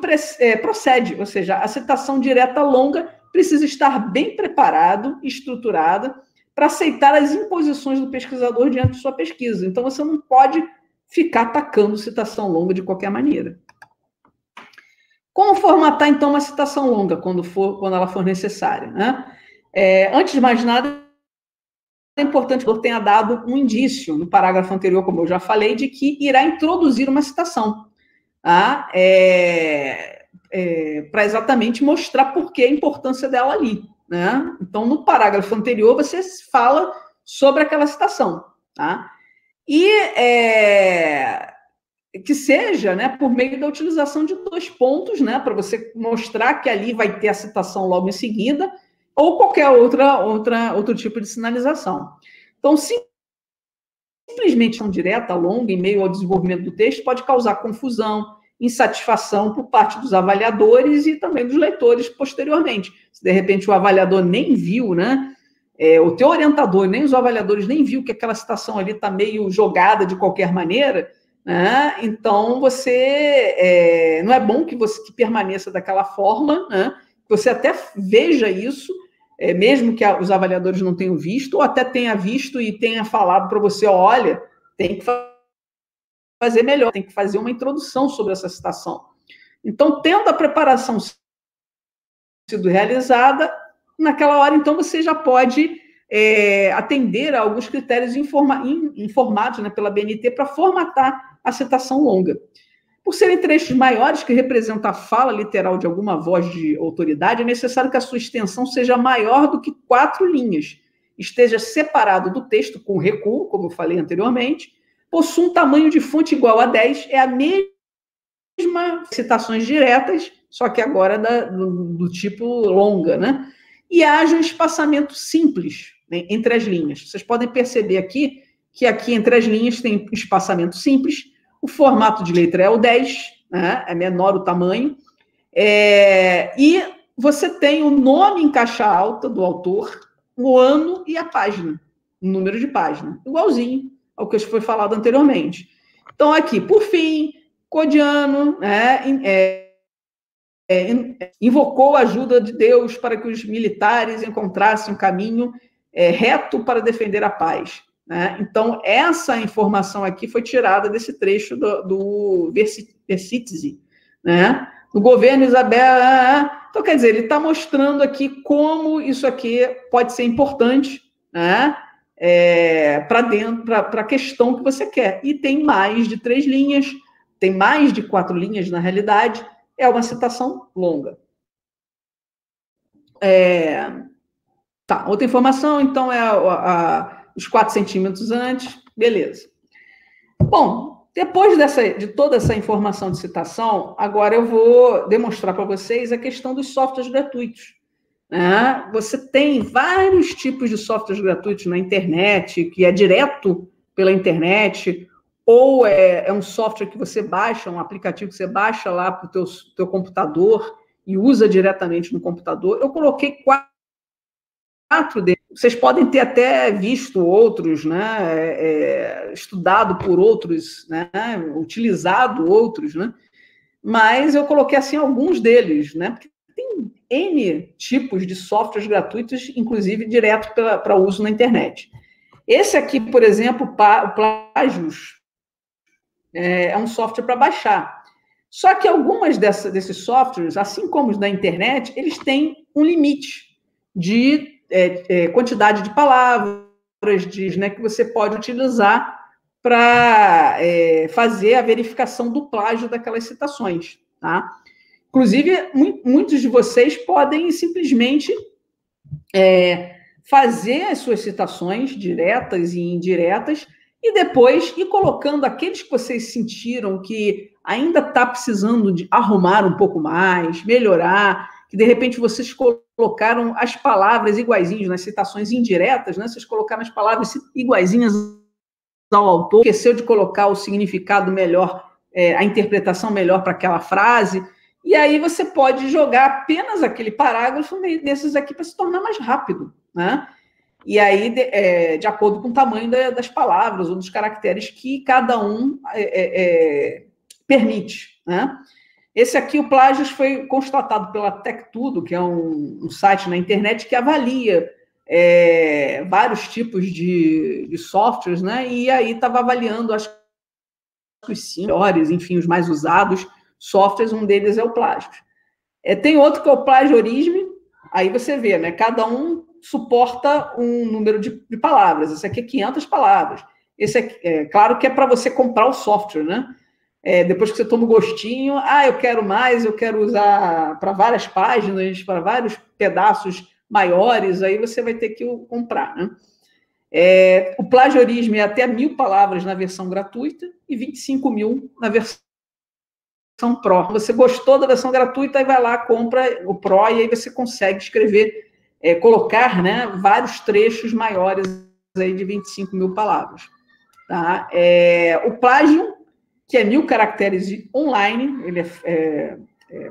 procede, ou seja, a citação direta longa precisa estar bem preparado, estruturada, para aceitar as imposições do pesquisador diante de sua pesquisa. Então, você não pode ficar atacando citação longa de qualquer maneira. Como formatar, então, uma citação longa quando ela for necessária, né? Antes de mais nada, é importante que o autor tenha dado um indício, no parágrafo anterior, como eu já falei, de que irá introduzir uma citação, tá? Para exatamente mostrar por que a importância dela ali, né? Então, no parágrafo anterior, você fala sobre aquela citação, tá? E que seja, né, por meio da utilização de 2 pontos, né, para você mostrar que ali vai ter a citação logo em seguida, ou qualquer outro tipo de sinalização. Então, simplesmente direta, longa, em meio ao desenvolvimento do texto, pode causar confusão, insatisfação por parte dos avaliadores e também dos leitores posteriormente. Se, de repente, o avaliador nem viu, né, o teu orientador, nem os avaliadores nem viu que aquela citação ali está meio jogada de qualquer maneira, né, então não é bom que permaneça daquela forma, né, que você até veja isso, mesmo que os avaliadores não tenham visto, ou até tenha visto e tenha falado para você, olha, tem que fazer melhor, tem que fazer uma introdução sobre essa citação. Então, tendo a preparação sido realizada, naquela hora, então, você já pode atender a alguns critérios informados, né, pela BNT para formatar a citação longa. Por serem trechos maiores que representam a fala literal de alguma voz de autoridade, é necessário que a sua extensão seja maior do que 4 linhas, esteja separado do texto com recuo, como eu falei anteriormente, possua um tamanho de fonte igual a 10, é a mesma citações diretas, só que agora do tipo longa, né? E haja um espaçamento simples, né, entre as linhas. Vocês podem perceber aqui que aqui entre as linhas tem espaçamento simples, o formato de letra é o 10, né, é menor o tamanho, e você tem o nome em caixa alta do autor, o ano e a página, o número de página, igualzinho ao que foi falado anteriormente. Então, aqui, por fim, Codiano, né, invocou a ajuda de Deus para que os militares encontrassem um caminho reto para defender a paz. Né? Então, essa informação aqui foi tirada desse trecho do Versitesi, né? Do governo Isabel. Então, quer dizer, ele está mostrando aqui como isso aqui pode ser importante, né? Para a questão que você quer. E tem mais de 3 linhas, tem mais de 4 linhas, na realidade, é uma citação longa. Tá, outra informação, então, os 4 centímetros antes, beleza. Bom, depois de toda essa informação de citação, agora eu vou demonstrar para vocês a questão dos softwares gratuitos. Né? Você tem vários tipos de softwares gratuitos na internet, que é direto pela internet, ou é um software que você baixa, um aplicativo que você baixa lá para o teu computador e usa diretamente no computador. Eu coloquei 4 deles. Vocês podem ter até visto outros, né, estudado por outros, né, utilizado outros, né, mas eu coloquei assim alguns deles, né, porque tem N tipos de softwares gratuitos, inclusive direto para uso na internet. Esse aqui, por exemplo, o Plagios, é um software para baixar. Só que algumas desses softwares, assim como os da internet, eles têm um limite de quantidade de palavras, né, que você pode utilizar para fazer a verificação do plágio daquelas citações. Tá? Inclusive, muitos de vocês podem simplesmente fazer as suas citações diretas e indiretas e depois ir colocando aqueles que vocês sentiram que ainda está precisando de arrumar um pouco mais, melhorar, que de repente vocês colocaram as palavras iguaizinhas nas citações indiretas, né? Vocês colocaram as palavras iguaizinhas ao autor, esqueceu de colocar o significado melhor, a interpretação melhor para aquela frase, e aí você pode jogar apenas aquele parágrafo nesses aqui para se tornar mais rápido, né? E aí, de acordo com o tamanho das palavras ou dos caracteres que cada um permite, né? Esse aqui, o Plagios, foi constatado pela TechTudo, que é um site na internet que avalia vários tipos de softwares, né? E aí estava avaliando, acho que os 5 melhores, enfim, os mais usados softwares, um deles é o Plagios. Tem outro que é o Plagiorism, aí você vê, né? Cada um suporta um número de palavras. Esse aqui é 500 palavras. Esse aqui, claro que é para você comprar o software, né? Depois que você toma o gostinho, eu quero mais, eu quero usar para várias páginas, para vários pedaços maiores, aí você vai ter que comprar, né? O Plagiorismo é até 1000 palavras na versão gratuita e 25.000 na versão Pro. Você gostou da versão gratuita, aí vai lá, compra o Pro, e aí você consegue escrever, colocar, né, vários trechos maiores aí de 25.000 palavras. Tá? O Plagium, que é 1000 caracteres online, ele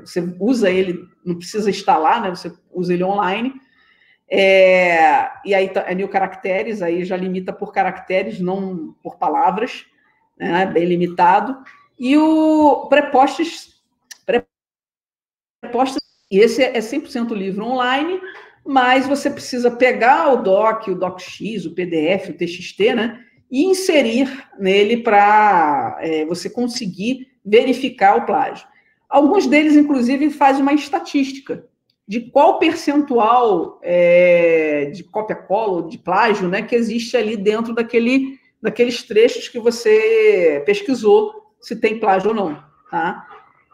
você usa ele, não precisa instalar, né? Você usa ele online, e aí é 1000 caracteres, aí já limita por caracteres, não por palavras, né? Bem limitado. E o Prepostos, e esse é 100% livro online, mas você precisa pegar o DocX, o PDF, o TXT, né? E inserir nele para você conseguir verificar o plágio. Alguns deles, inclusive, fazem uma estatística de qual percentual de cópia-cola, de plágio, né, que existe ali dentro daqueles trechos que você pesquisou, se tem plágio ou não. Tá?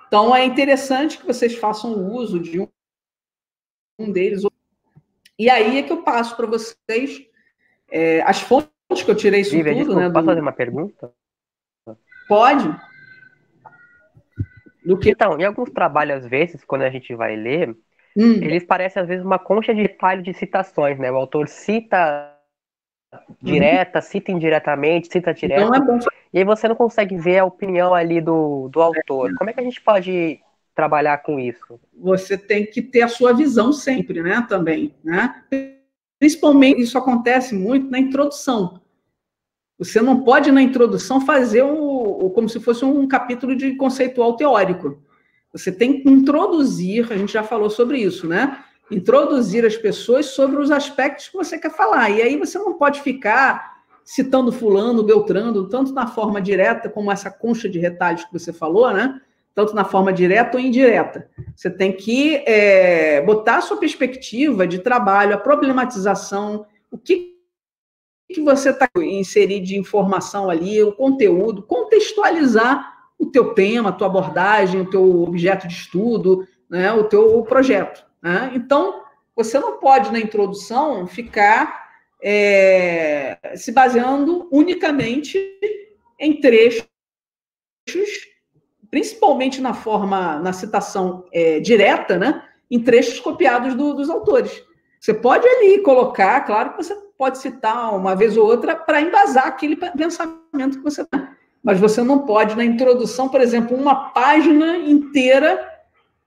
Então, é interessante que vocês façam uso de um deles. E aí é que eu passo para vocês as fontes que eu tirei isso Lívia, tudo. desculpa, Né, posso fazer uma pergunta? Pode. Então, em alguns trabalhos, às vezes, quando a gente vai ler, eles parecem, às vezes, uma concha de retalho de citações, né? O autor cita direta, cita indiretamente, cita direto. Então é bom. E aí você não consegue ver a opinião ali do autor. Como é que a gente pode trabalhar com isso? Você tem que ter a sua visão sempre, né? Também, né? Principalmente, isso acontece muito na introdução. Você não pode, na introdução, fazer como se fosse um capítulo de conceitual teórico. Você tem que introduzir, a gente já falou sobre isso, né? Introduzir as pessoas sobre os aspectos que você quer falar. E aí você não pode ficar citando fulano, beltrano, tanto na forma direta como essa concha de retalhos que você falou, né? Tanto na forma direta ou indireta. Você tem que botar a sua perspectiva de trabalho, a problematização, o que você está inserindo de informação ali, o conteúdo, contextualizar o teu tema, a tua abordagem, o teu objeto de estudo, né, o teu projeto. Né? Então, você não pode, na introdução, ficar se baseando unicamente em trechos, principalmente na citação direta, né, em trechos copiados dos autores. Você pode ali colocar, claro que você pode citar uma vez ou outra para embasar aquele pensamento que você tem. Mas você não pode, na introdução, por exemplo, uma página inteira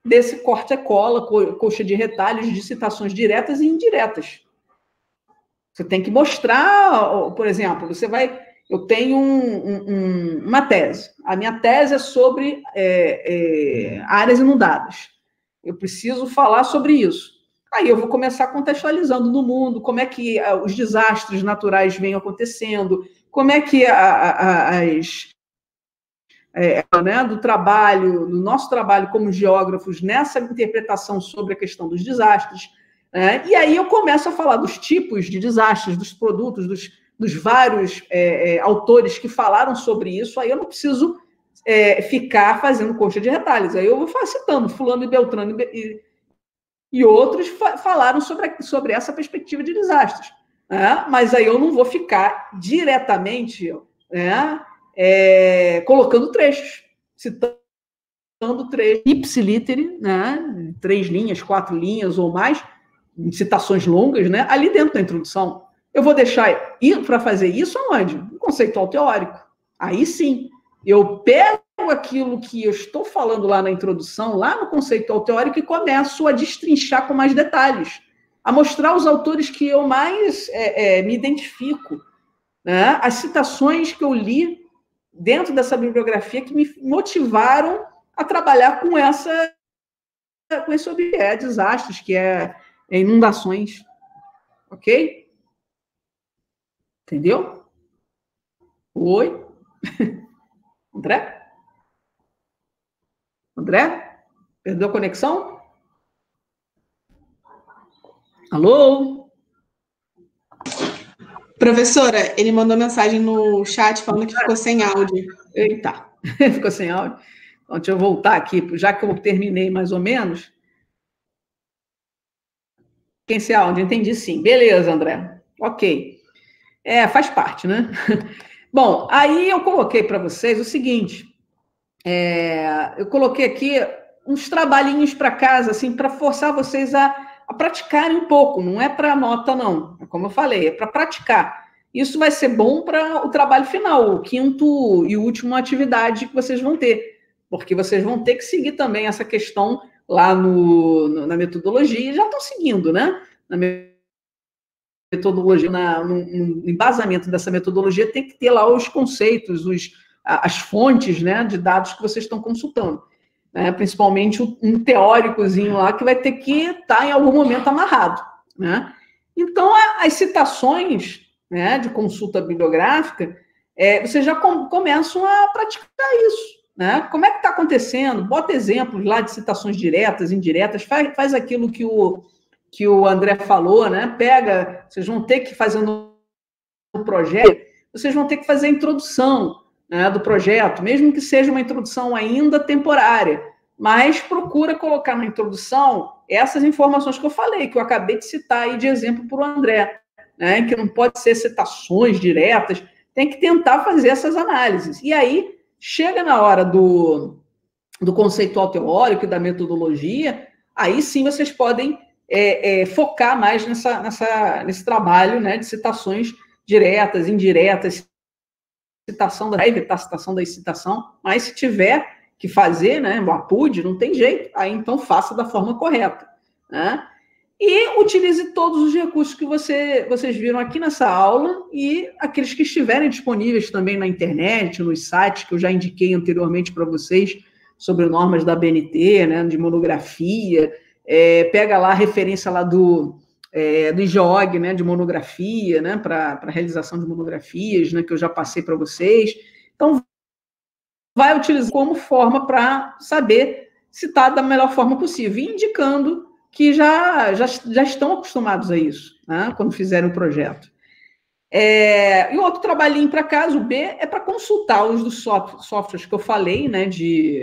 desse corta-cola, coxa de retalhos de citações diretas e indiretas. Você tem que mostrar, por exemplo, eu tenho uma tese. A minha tese é sobre áreas inundadas. Eu preciso falar sobre isso. Aí eu vou começar contextualizando no mundo, como é que os desastres naturais vêm acontecendo, como é que do nosso trabalho como geógrafos, nessa interpretação sobre a questão dos desastres. E aí eu começo a falar dos tipos de desastres, dos produtos, dos vários autores que falaram sobre isso. Aí eu não preciso ficar fazendo coxa de retalhos. Aí eu vou citando fulano e beltrano e outros falaram sobre essa perspectiva de desastres. Mas aí eu não vou ficar diretamente colocando trechos, citando trechos, ipsilítere, né, 3 linhas, 4 linhas ou mais, citações longas, né, ali dentro da introdução. Eu vou deixar para fazer isso aonde? No conceitual teórico. Aí sim, eu pego aquilo que eu estou falando lá na introdução, lá no conceitual teórico, e começo a destrinchar com mais detalhes, a mostrar os autores que eu mais me identifico, né? As citações que eu li dentro dessa bibliografia que me motivaram a trabalhar com esse objeto, desastres, que é inundações. Ok? Entendeu? Oi? André? André? Perdeu a conexão? Alô? Professora, ele mandou mensagem no chat falando que ficou sem áudio. Eita, ficou sem áudio. Então, deixa eu voltar aqui, já que eu terminei mais ou menos. Quem sem áudio? Entendi sim. Beleza, André. Ok. Faz parte, né? Bom, aí eu coloquei para vocês o seguinte. Eu coloquei aqui uns trabalhinhos para casa, assim, para forçar vocês a praticarem um pouco. Não é para nota, não. Como eu falei, é para praticar. Isso vai ser bom para o trabalho final, o quinto e última atividade que vocês vão ter. Porque vocês vão ter que seguir também essa questão lá na metodologia, e já estão seguindo, né? Na metodologia, no embasamento dessa metodologia, tem que ter lá os conceitos, as fontes, né, de dados que vocês estão consultando. Né? Principalmente um teóricozinho lá que vai ter que estar em algum momento amarrado. Né? Então, as citações, né, de consulta bibliográfica, vocês já começam a praticar isso. né? Como é que está acontecendo? Bota exemplos lá de citações diretas, indiretas, faz aquilo que o André falou, né? Pega, vocês vão ter que fazer no projeto, vocês vão ter que fazer a introdução, né, do projeto, mesmo que seja uma introdução ainda temporária, mas procura colocar na introdução essas informações que eu falei, que eu acabei de citar aí de exemplo para o André, né, que não pode ser citações diretas, tem que tentar fazer essas análises. E aí, chega na hora do conceitual teórico e da metodologia, aí sim vocês podem focar mais nesse trabalho, né, de citações diretas, indiretas, citação da evitar a citação da citação, mas se tiver que fazer, né, o APUD, não tem jeito, aí então faça da forma correta, né? E utilize todos os recursos que vocês viram aqui nessa aula e aqueles que estiverem disponíveis também na internet, nos sites que eu já indiquei anteriormente para vocês sobre normas da BNT, né, de monografia, pega lá a referência lá do IGOG, né, de monografia, né, para realização de monografias, né, que eu já passei para vocês. Então, vai utilizar como forma para saber se está da melhor forma possível, indicando que já estão acostumados a isso, né, quando fizerem o projeto. E outro trabalhinho para casa, o B, é para consultar os dos softwares que eu falei, né,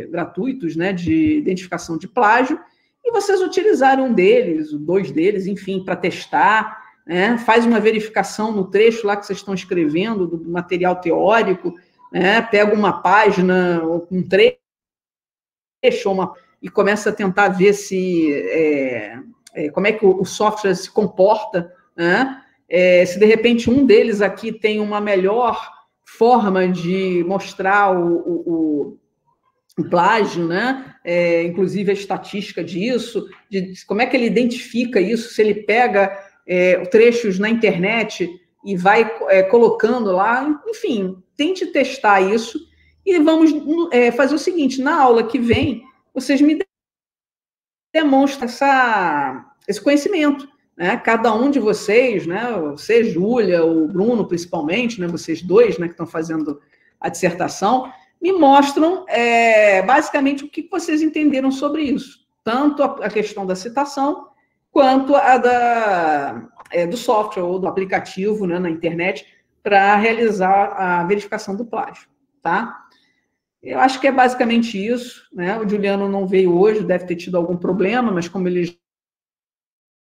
gratuitos, né, de identificação de plágio, e vocês utilizarem um deles, dois deles, enfim, para testar, né? Faz uma verificação no trecho lá que vocês estão escrevendo, do material teórico, né? Pega uma página, um trecho, e começa a tentar ver como é que o software se comporta, né? Se de repente um deles aqui tem uma melhor forma de mostrar o plágio, né? Inclusive a estatística disso, de como é que ele identifica isso, se ele pega trechos na internet e vai colocando lá, enfim, tente testar isso e vamos fazer o seguinte, na aula que vem, vocês me demonstram esse conhecimento, né? Cada um de vocês, né? Você, Júlia, o Bruno, principalmente, né? Vocês dois, né, que estão fazendo a dissertação, me mostram basicamente o que vocês entenderam sobre isso. Tanto a questão da citação, quanto a do software ou do aplicativo, né, na internet, para realizar a verificação do plágio, tá? Eu acho que é basicamente isso, né? O Juliano não veio hoje, deve ter tido algum problema, mas como ele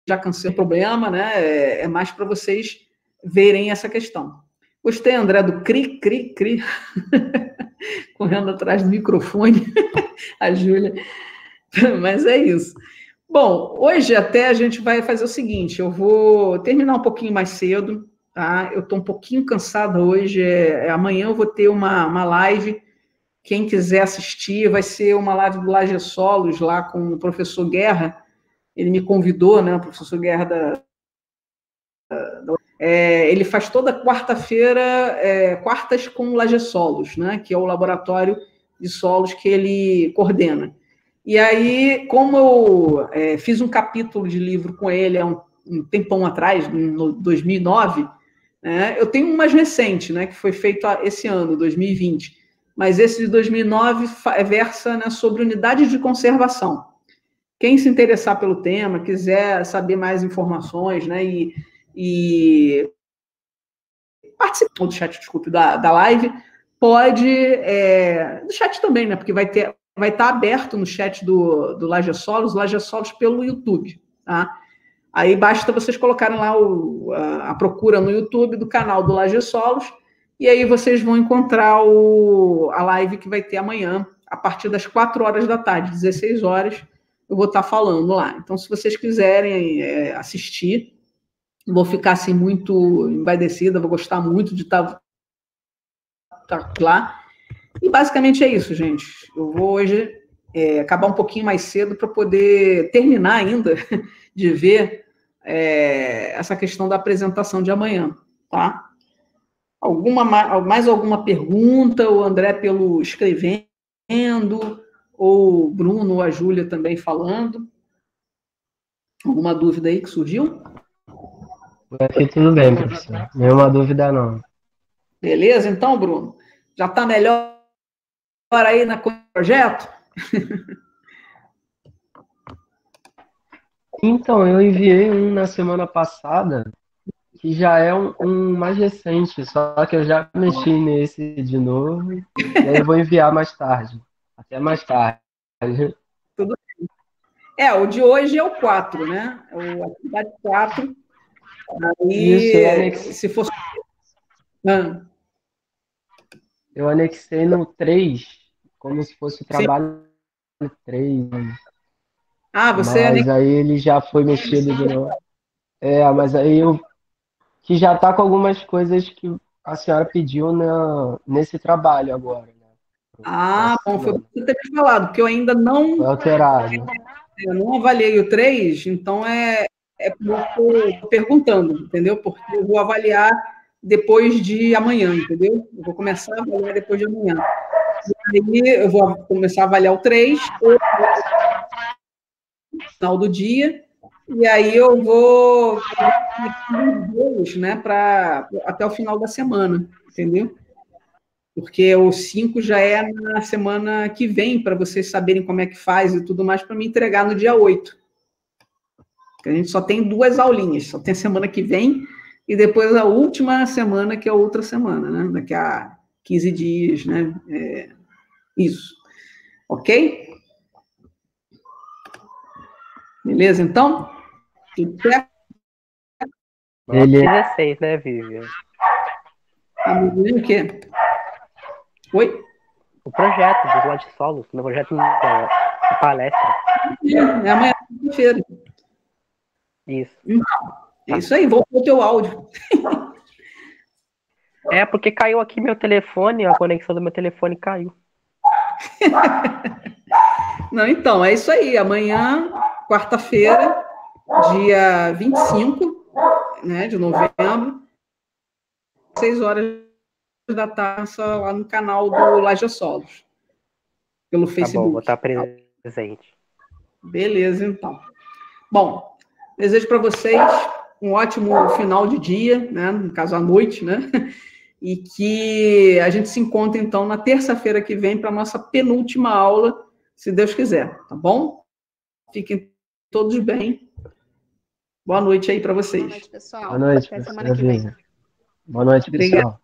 já cancelou o problema, né? É mais para vocês verem essa questão. Gostei, André, do cri, cri, cri. Correndo atrás do microfone, a Júlia. Mas é isso. Bom, hoje até a gente vai fazer o seguinte, eu vou terminar um pouquinho mais cedo, tá? Eu estou um pouquinho cansada hoje, amanhã eu vou ter uma live, quem quiser assistir, vai ser uma live do Laje Solos, lá com o professor Guerra, ele me convidou, né, o professor Guerra ele faz toda quarta-feira, quartas com o Laje Solos, né, que é o laboratório de solos que ele coordena. E aí, como eu fiz um capítulo de livro com ele há um tempão atrás, no 2009, né, eu tenho um mais recente, né, que foi feito esse ano, 2020, mas esse de 2009 versa, né, sobre unidades de conservação. Quem se interessar pelo tema, quiser saber mais informações, né, e participar do chat, desculpe, da live, pode, do chat também, né, porque vai estar aberto no chat do Laje Solos pelo YouTube, tá? Aí basta vocês colocarem lá a procura no YouTube do canal do Laje Solos, e aí vocês vão encontrar a live que vai ter amanhã, a partir das 4 horas da tarde, 16 horas, eu vou estar falando lá. Então, se vocês quiserem assistir, vou ficar assim muito envaidecida, vou gostar muito de estar lá. E basicamente é isso, gente. Eu vou hoje acabar um pouquinho mais cedo para poder terminar ainda de ver essa questão da apresentação de amanhã, tá? Mais alguma pergunta? O André pelo escrevendo, ou o Bruno ou a Júlia também falando? Alguma dúvida aí que surgiu? Aqui tudo bem, professor. Nenhuma dúvida, não. Beleza, então, Bruno? Já está melhor aí na projeto? Então, eu enviei um na semana passada, que já é um mais recente, só que eu já mexi nesse de novo, e aí eu vou enviar mais tarde. Até mais tarde. Tudo bem. O de hoje é o 4, né? O atividade 4. Isso, Aí, se fosse... Eu anexei no 3, como se fosse o trabalho 3. Você Mas aí ele já foi mexido de novo. Mas aí eu que já está com algumas coisas que a senhora pediu nesse trabalho agora, né? Bom, foi o que você ter me falado, porque eu ainda não... Foi alterado. Eu não avaliei o 3, então por isso que eu estou perguntando, entendeu? Porque eu vou avaliar depois de amanhã, entendeu? Eu vou começar a avaliar depois de amanhã. E aí eu vou começar a avaliar o 3, ou no final do dia, e aí eu vou né, até o final da semana, entendeu? Porque o 5 já é na semana que vem, para vocês saberem como é que faz e tudo mais, para me entregar no dia 8. A gente só tem 2 aulinhas, só tem a semana que vem e depois a última semana, que é a outra semana, né? Daqui a 15 dias, né? Isso. Ok? Beleza, então? Tudo certo? Ele... 16, né, Vivian? Amanhã o quê? Oi? O projeto do Laje Solos, meu projeto de palestra. É amanhã, quinta-feira. Isso. É isso aí, vou pôr o teu áudio. Porque caiu aqui meu telefone, a conexão do meu telefone caiu. Não, então, é isso aí. Amanhã, quarta-feira, dia 25, né, de novembro, 6 horas da tarde, lá no canal do Laje Solos, pelo Facebook. Tá bom, vou estar presente. Beleza, então. Bom, desejo para vocês um ótimo final de dia, né, no caso, à noite, né, e que a gente se encontre, então, na terça-feira que vem para a nossa penúltima aula, se Deus quiser, tá bom? Fiquem todos bem. Boa noite aí para vocês. Boa noite, pessoal. Boa noite, até semana que vem. Boa noite, pessoal.